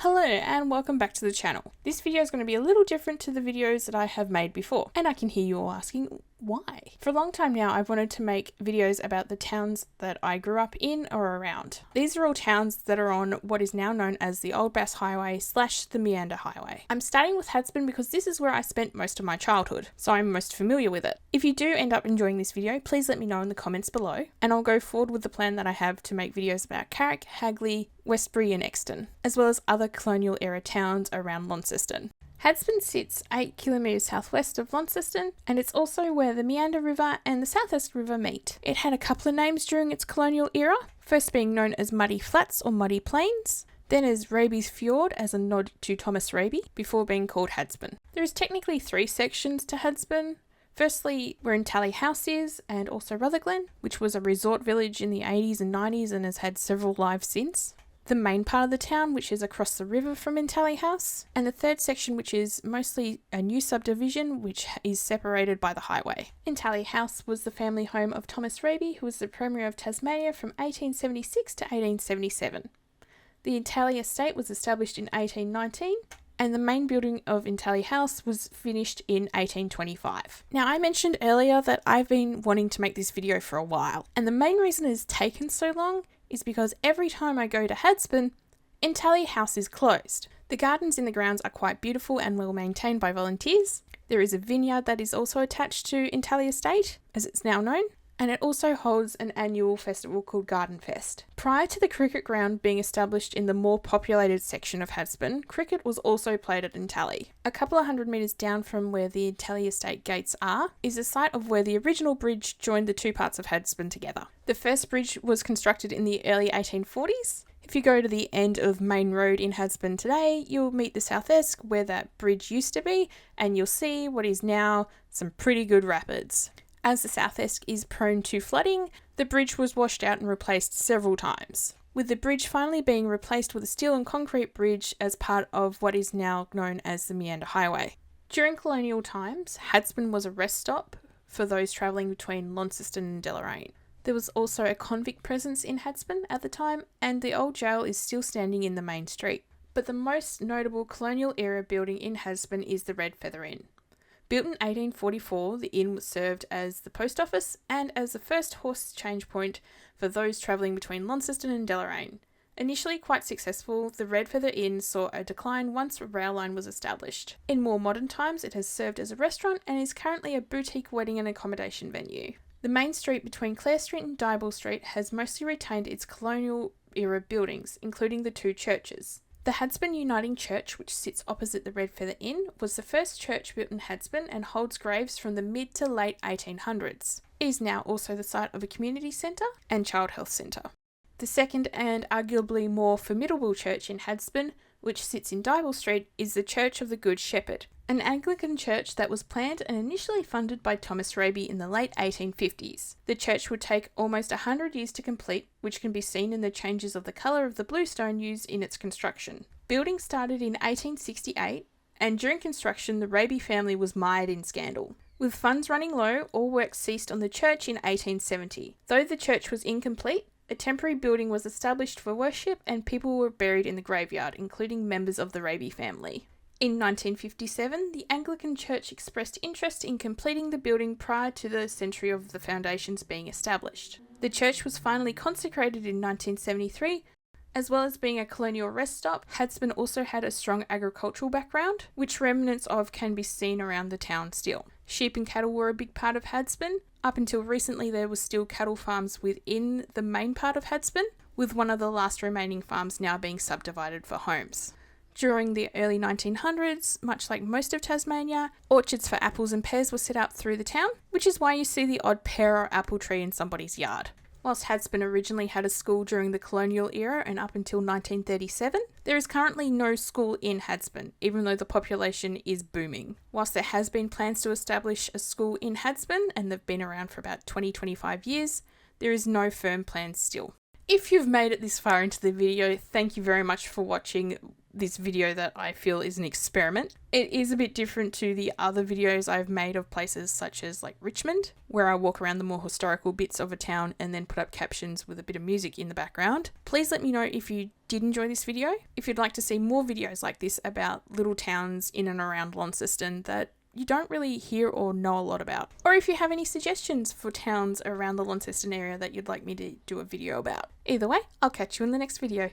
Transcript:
Hello and welcome back to the channel. This video is going to be a little different to the videos that I have made before, and I can hear you all asking why. For a long time now I've wanted to make videos about the towns that I grew up in or around. These are all towns that are on what is now known as the Old Bass Highway / the Meander Highway. I'm starting with Hadspen because this is where I spent most of my childhood, so I'm most familiar with it. If you do end up enjoying this video, please let me know in the comments below, and I'll go forward with the plan that I have to make videos about Carrick, Hagley, Westbury and Exton, as well as other colonial era towns around Launceston. Hadspen sits 8 kilometres southwest of Launceston, and it's also where the Meander River and the South Esk River meet. It had a couple of names during its colonial era, first being known as Muddy Flats or Muddy Plains, then as Raby's Fjord as a nod to Thomas Raby, before being called Hadspen. There is technically 3 sections to Hadspen. Firstly, where Intallie House is, and also Rutherglen, which was a resort village in the 80s and 90s and has had several lives since. The main part of the town, which is across the river from Intallie House, and the third section, which is mostly a new subdivision which is separated by the highway. Intallie House was the family home of Thomas Raby, who was the Premier of Tasmania from 1876 to 1877. The Intallie Estate was established in 1819, and the main building of Intallie House was finished in 1825. Now, I mentioned earlier that I've been wanting to make this video for a while, and the main reason it has taken so long is because every time I go to Hadspen, Intallie House is closed. The gardens in the grounds are quite beautiful and well maintained by volunteers. There is a vineyard that is also attached to Intallie Estate, as it's now known, and it also holds an annual festival called Garden Fest. Prior to the cricket ground being established in the more populated section of Hadspen, cricket was also played at Intallie. A couple of 100 metres down from where the Intallie Estate gates are is the site of where the original bridge joined the two parts of Hadspen together. The first bridge was constructed in the early 1840s. If you go to the end of Main Road in Hadspen today, you'll meet the South Esk where that bridge used to be, and you'll see what is now some pretty good rapids. As the South Esk is prone to flooding, the bridge was washed out and replaced several times, with the bridge finally being replaced with a steel and concrete bridge as part of what is now known as the Meander Highway. During colonial times, Hadspen was a rest stop for those travelling between Launceston and Deloraine. There was also a convict presence in Hadspen at the time, and the old jail is still standing in the main street. But the most notable colonial era building in Hadspen is the Red Feather Inn. Built in 1844, the inn was served as the post office and as the first horse change point for those travelling between Launceston and Deloraine. Initially quite successful, the Red Feather Inn saw a decline once a rail line was established. In more modern times, it has served as a restaurant and is currently a boutique wedding and accommodation venue. The main street between Clare Street and Diboll Street has mostly retained its colonial era buildings, including the 2 churches. The Hadspen Uniting Church, which sits opposite the Red Feather Inn, was the first church built in Hadspen and holds graves from the mid to late 1800s. It is now also the site of a community centre and child health centre. The second and arguably more formidable church in Hadspen, which sits in Diboll Street, is the Church of the Good Shepherd, an Anglican church that was planned and initially funded by Thomas Raby in the late 1850s. The church would take almost 100 years to complete, which can be seen in the changes of the colour of the bluestone used in its construction. Building started in 1868, and during construction the Raby family was mired in scandal. With funds running low, all work ceased on the church in 1870. Though the church was incomplete, a temporary building was established for worship and people were buried in the graveyard, including members of the Raby family. In 1957, the Anglican Church expressed interest in completing the building prior to the century of the foundations being established. The church was finally consecrated in 1973. As well as being a colonial rest stop, Hadspen also had a strong agricultural background, which remnants of can be seen around the town still. Sheep and cattle were a big part of Hadspen. Up until recently, there were still cattle farms within the main part of Hadspen, with one of the last remaining farms now being subdivided for homes. During the early 1900s, much like most of Tasmania, orchards for apples and pears were set up through the town, which is why you see the odd pear or apple tree in somebody's yard. Whilst Hadspen originally had a school during the colonial era and up until 1937, there is currently no school in Hadspen, even though the population is booming. Whilst there has been plans to establish a school in Hadspen, and they've been around for about 20-25 years, there is no firm plan still. If you've made it this far into the video, thank you very much for watching this video that I feel is an experiment. It is a bit different to the other videos I've made of places such as like Richmond, where I walk around the more historical bits of a town and then put up captions with a bit of music in the background. Please let me know if you did enjoy this video. If you'd like to see more videos like this about little towns in and around Launceston that you don't really hear or know a lot about, or if you have any suggestions for towns around the Launceston area that you'd like me to do a video about. Either way, I'll catch you in the next video.